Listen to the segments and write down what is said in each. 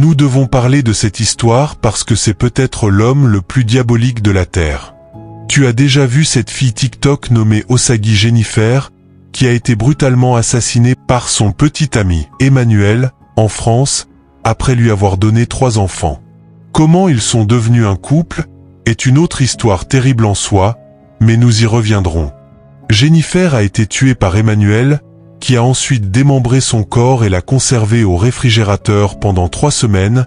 Nous devons parler de cette histoire parce que c'est peut-être l'homme le plus diabolique de la Terre. Tu as déjà vu cette fille TikTok nommée Osagi Jennifer, qui a été brutalement assassinée par son petit ami, Emmanuel, en France, après lui avoir donné 3 enfants. Comment ils sont devenus un couple est une autre histoire terrible en soi, mais nous y reviendrons. Jennifer a été tuée par Emmanuel, qui a ensuite démembré son corps et l'a conservé au réfrigérateur pendant 3 semaines,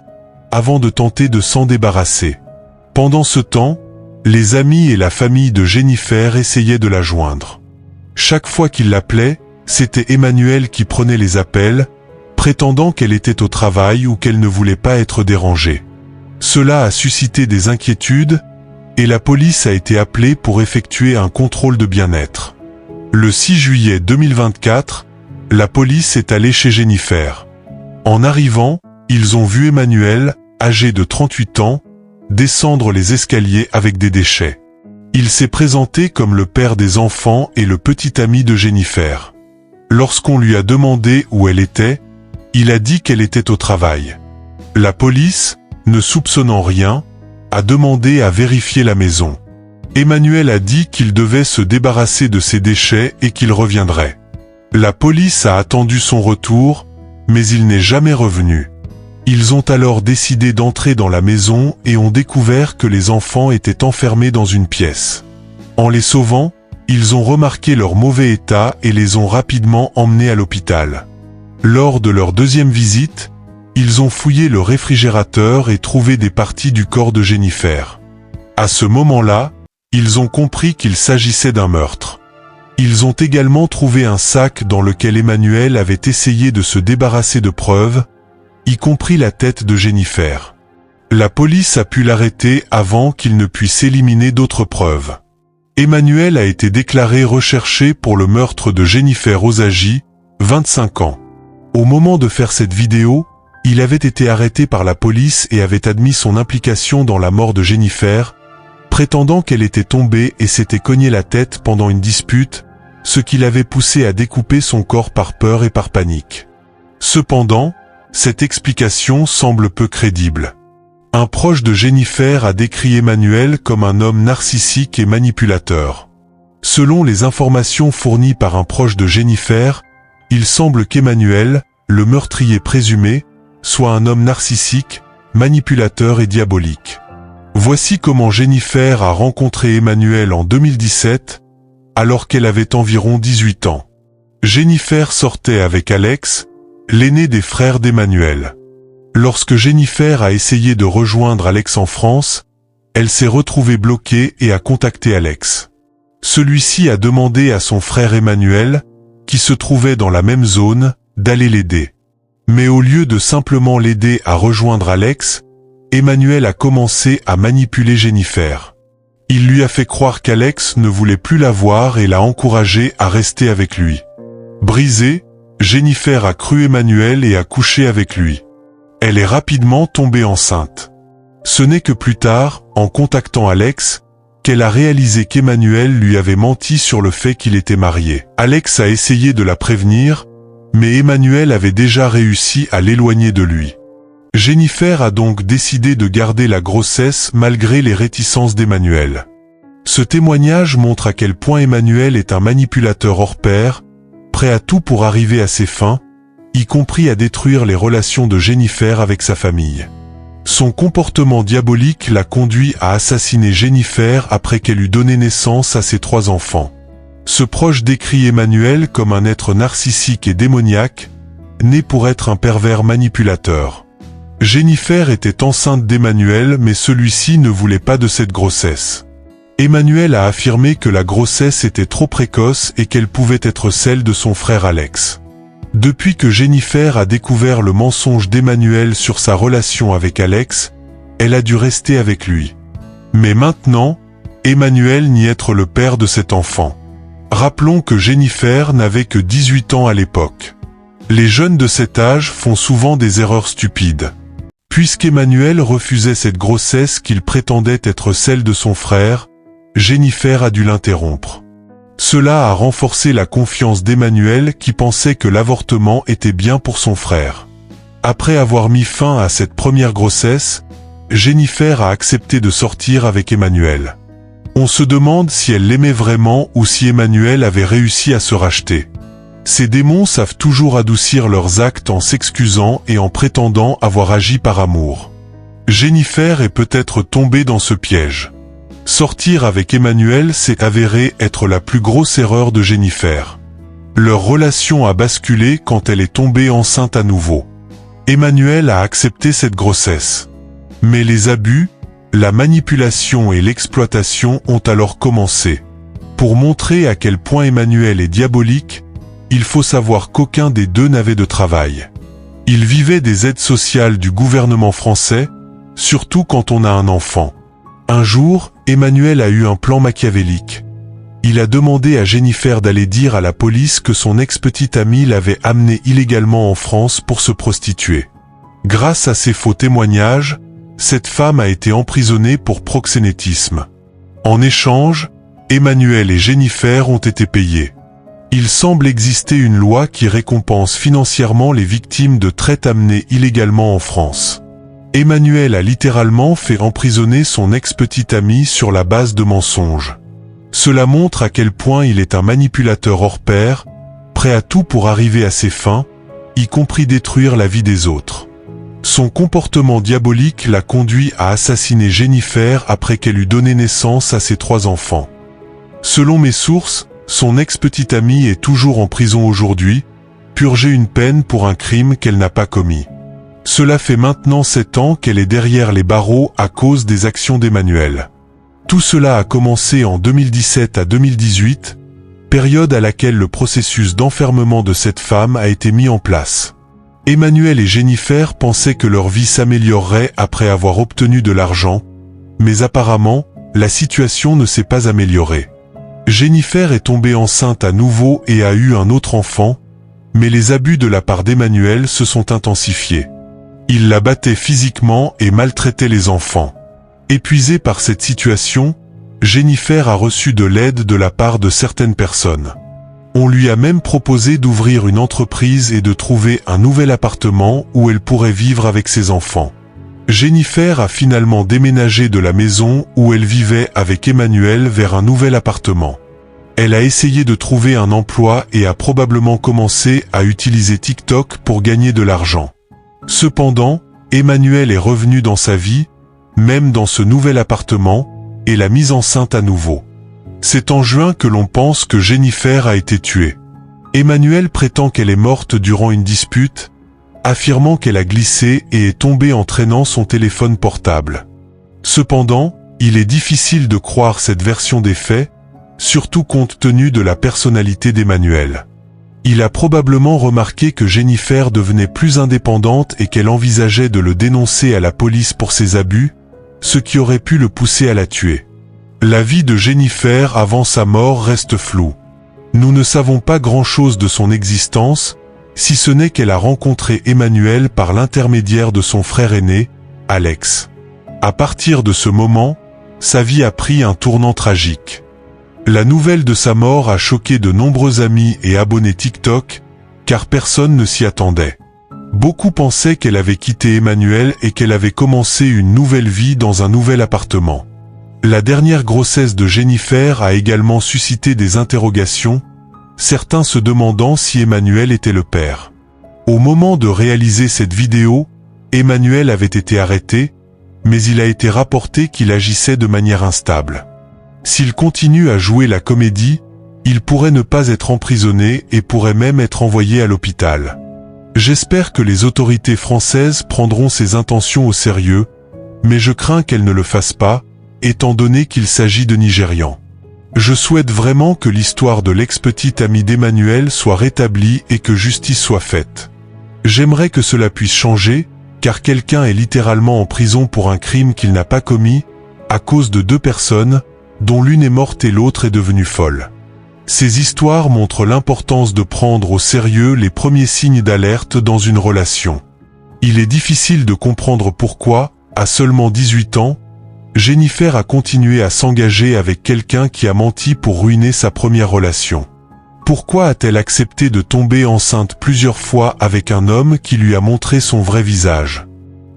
avant de tenter de s'en débarrasser. Pendant ce temps, les amis et la famille de Jennifer essayaient de la joindre. Chaque fois qu'ils l'appelaient, c'était Emmanuel qui prenait les appels, prétendant qu'elle était au travail ou qu'elle ne voulait pas être dérangée. Cela a suscité des inquiétudes, et la police a été appelée pour effectuer un contrôle de bien-être. Le 6 juillet 2024, la police est allée chez Jennifer. En arrivant, ils ont vu Emmanuel, âgé de 38 ans, descendre les escaliers avec des déchets. Il s'est présenté comme le père des enfants et le petit ami de Jennifer. Lorsqu'on lui a demandé où elle était, il a dit qu'elle était au travail. La police, ne soupçonnant rien, a demandé à vérifier la maison. Emmanuel a dit qu'il devait se débarrasser de ses déchets et qu'il reviendrait. La police a attendu son retour, mais il n'est jamais revenu. Ils ont alors décidé d'entrer dans la maison et ont découvert que les enfants étaient enfermés dans une pièce. En les sauvant, ils ont remarqué leur mauvais état et les ont rapidement emmenés à l'hôpital. Lors de leur deuxième visite, ils ont fouillé le réfrigérateur et trouvé des parties du corps de Jennifer. À ce moment-là, ils ont compris qu'il s'agissait d'un meurtre. Ils ont également trouvé un sac dans lequel Emmanuel avait essayé de se débarrasser de preuves, y compris la tête de Jennifer. La police a pu l'arrêter avant qu'il ne puisse éliminer d'autres preuves. Emmanuel a été déclaré recherché pour le meurtre de Jennifer Osagi, 25 ans. Au moment de faire cette vidéo, il avait été arrêté par la police et avait admis son implication dans la mort de Jennifer, prétendant qu'elle était tombée et s'était cogné la tête pendant une dispute, ce qui l'avait poussé à découper son corps par peur et par panique. Cependant, cette explication semble peu crédible. Un proche de Jennifer a décrit Emmanuel comme un homme narcissique et manipulateur. Selon les informations fournies par un proche de Jennifer, il semble qu'Emmanuel, le meurtrier présumé, soit un homme narcissique, manipulateur et diabolique. Voici comment Jennifer a rencontré Emmanuel en 2017, alors qu'elle avait environ 18 ans. Jennifer sortait avec Alex, l'aîné des frères d'Emmanuel. Lorsque Jennifer a essayé de rejoindre Alex en France, elle s'est retrouvée bloquée et a contacté Alex. Celui-ci a demandé à son frère Emmanuel, qui se trouvait dans la même zone, d'aller l'aider. Mais au lieu de simplement l'aider à rejoindre Alex, Emmanuel a commencé à manipuler Jennifer. Il lui a fait croire qu'Alex ne voulait plus la voir et l'a encouragé à rester avec lui. Brisée, Jennifer a cru Emmanuel et a couché avec lui. Elle est rapidement tombée enceinte. Ce n'est que plus tard, en contactant Alex, qu'elle a réalisé qu'Emmanuel lui avait menti sur le fait qu'il était marié. Alex a essayé de la prévenir, mais Emmanuel avait déjà réussi à l'éloigner de lui. Jennifer a donc décidé de garder la grossesse malgré les réticences d'Emmanuel. Ce témoignage montre à quel point Emmanuel est un manipulateur hors pair, prêt à tout pour arriver à ses fins, y compris à détruire les relations de Jennifer avec sa famille. Son comportement diabolique l'a conduit à assassiner Jennifer après qu'elle eut donné naissance à ses 3 enfants. Ce proche décrit Emmanuel comme un être narcissique et démoniaque, né pour être un pervers manipulateur. Jennifer était enceinte d'Emmanuel, mais celui-ci ne voulait pas de cette grossesse. Emmanuel a affirmé que la grossesse était trop précoce et qu'elle pouvait être celle de son frère Alex. Depuis que Jennifer a découvert le mensonge d'Emmanuel sur sa relation avec Alex, elle a dû rester avec lui. Mais maintenant, Emmanuel nie être le père de cet enfant. Rappelons que Jennifer n'avait que 18 ans à l'époque. Les jeunes de cet âge font souvent des erreurs stupides. Puisqu'Emmanuel refusait cette grossesse qu'il prétendait être celle de son frère, Jennifer a dû l'interrompre. Cela a renforcé la confiance d'Emmanuel qui pensait que l'avortement était bien pour son frère. Après avoir mis fin à cette première grossesse, Jennifer a accepté de sortir avec Emmanuel. On se demande si elle l'aimait vraiment ou si Emmanuel avait réussi à se racheter. Ces démons savent toujours adoucir leurs actes en s'excusant et en prétendant avoir agi par amour. Jennifer est peut-être tombée dans ce piège. Sortir avec Emmanuel s'est avéré être la plus grosse erreur de Jennifer. Leur relation a basculé quand elle est tombée enceinte à nouveau. Emmanuel a accepté cette grossesse. Mais les abus, la manipulation et l'exploitation ont alors commencé. Pour montrer à quel point Emmanuel est diabolique, il faut savoir qu'aucun des deux n'avait de travail. Ils vivaient des aides sociales du gouvernement français, surtout quand on a un enfant. Un jour, Emmanuel a eu un plan machiavélique. Il a demandé à Jennifer d'aller dire à la police que son ex-petite amie l'avait amenée illégalement en France pour se prostituer. Grâce à ces faux témoignages, cette femme a été emprisonnée pour proxénétisme. En échange, Emmanuel et Jennifer ont été payés. Il semble exister une loi qui récompense financièrement les victimes de traite amenées illégalement en France. Emmanuel a littéralement fait emprisonner son ex-petite amie sur la base de mensonges. Cela montre à quel point il est un manipulateur hors pair, prêt à tout pour arriver à ses fins, y compris détruire la vie des autres. Son comportement diabolique l'a conduit à assassiner Jennifer après qu'elle eut donné naissance à ses 3 enfants. Selon mes sources, son ex-petite amie est toujours en prison aujourd'hui, purger une peine pour un crime qu'elle n'a pas commis. Cela fait maintenant 7 ans qu'elle est derrière les barreaux à cause des actions d'Emmanuel. Tout cela a commencé en 2017 à 2018, période à laquelle le processus d'enfermement de cette femme a été mis en place. Emmanuel et Jennifer pensaient que leur vie s'améliorerait après avoir obtenu de l'argent, mais apparemment, la situation ne s'est pas améliorée. Jennifer est tombée enceinte à nouveau et a eu un autre enfant, mais les abus de la part d'Emmanuel se sont intensifiés. Il la battait physiquement et maltraitait les enfants. Épuisée par cette situation, Jennifer a reçu de l'aide de la part de certaines personnes. On lui a même proposé d'ouvrir une entreprise et de trouver un nouvel appartement où elle pourrait vivre avec ses enfants. Jennifer a finalement déménagé de la maison où elle vivait avec Emmanuel vers un nouvel appartement. Elle a essayé de trouver un emploi et a probablement commencé à utiliser TikTok pour gagner de l'argent. Cependant, Emmanuel est revenu dans sa vie, même dans ce nouvel appartement, et l'a mise enceinte à nouveau. C'est en juin que l'on pense que Jennifer a été tuée. Emmanuel prétend qu'elle est morte durant une dispute, affirmant qu'elle a glissé et est tombée en traînant son téléphone portable. Cependant, il est difficile de croire cette version des faits, surtout compte tenu de la personnalité d'Emmanuel. Il a probablement remarqué que Jennifer devenait plus indépendante et qu'elle envisageait de le dénoncer à la police pour ses abus, ce qui aurait pu le pousser à la tuer. La vie de Jennifer avant sa mort reste floue. Nous ne savons pas grand-chose de son existence, si ce n'est qu'elle a rencontré Emmanuel par l'intermédiaire de son frère aîné, Alex. À partir de ce moment, sa vie a pris un tournant tragique. La nouvelle de sa mort a choqué de nombreux amis et abonnés TikTok, car personne ne s'y attendait. Beaucoup pensaient qu'elle avait quitté Emmanuel et qu'elle avait commencé une nouvelle vie dans un nouvel appartement. La dernière grossesse de Jennifer a également suscité des interrogations, certains se demandant si Emmanuel était le père. Au moment de réaliser cette vidéo, Emmanuel avait été arrêté, mais il a été rapporté qu'il agissait de manière instable. S'il continue à jouer la comédie, il pourrait ne pas être emprisonné et pourrait même être envoyé à l'hôpital. J'espère que les autorités françaises prendront ses intentions au sérieux, mais je crains qu'elles ne le fassent pas, étant donné qu'il s'agit de Nigérians. Je souhaite vraiment que l'histoire de l'ex-petite amie d'Emmanuel soit rétablie et que justice soit faite. J'aimerais que cela puisse changer, car quelqu'un est littéralement en prison pour un crime qu'il n'a pas commis, à cause de 2 personnes, dont l'une est morte et l'autre est devenue folle. Ces histoires montrent l'importance de prendre au sérieux les premiers signes d'alerte dans une relation. Il est difficile de comprendre pourquoi, à seulement 18 ans, Jennifer a continué à s'engager avec quelqu'un qui a menti pour ruiner sa première relation. Pourquoi a-t-elle accepté de tomber enceinte plusieurs fois avec un homme qui lui a montré son vrai visage?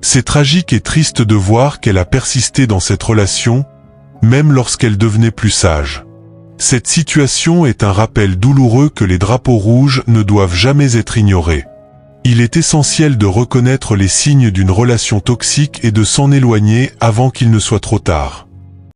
C'est tragique et triste de voir qu'elle a persisté dans cette relation, même lorsqu'elle devenait plus sage. Cette situation est un rappel douloureux que les drapeaux rouges ne doivent jamais être ignorés. Il est essentiel de reconnaître les signes d'une relation toxique et de s'en éloigner avant qu'il ne soit trop tard.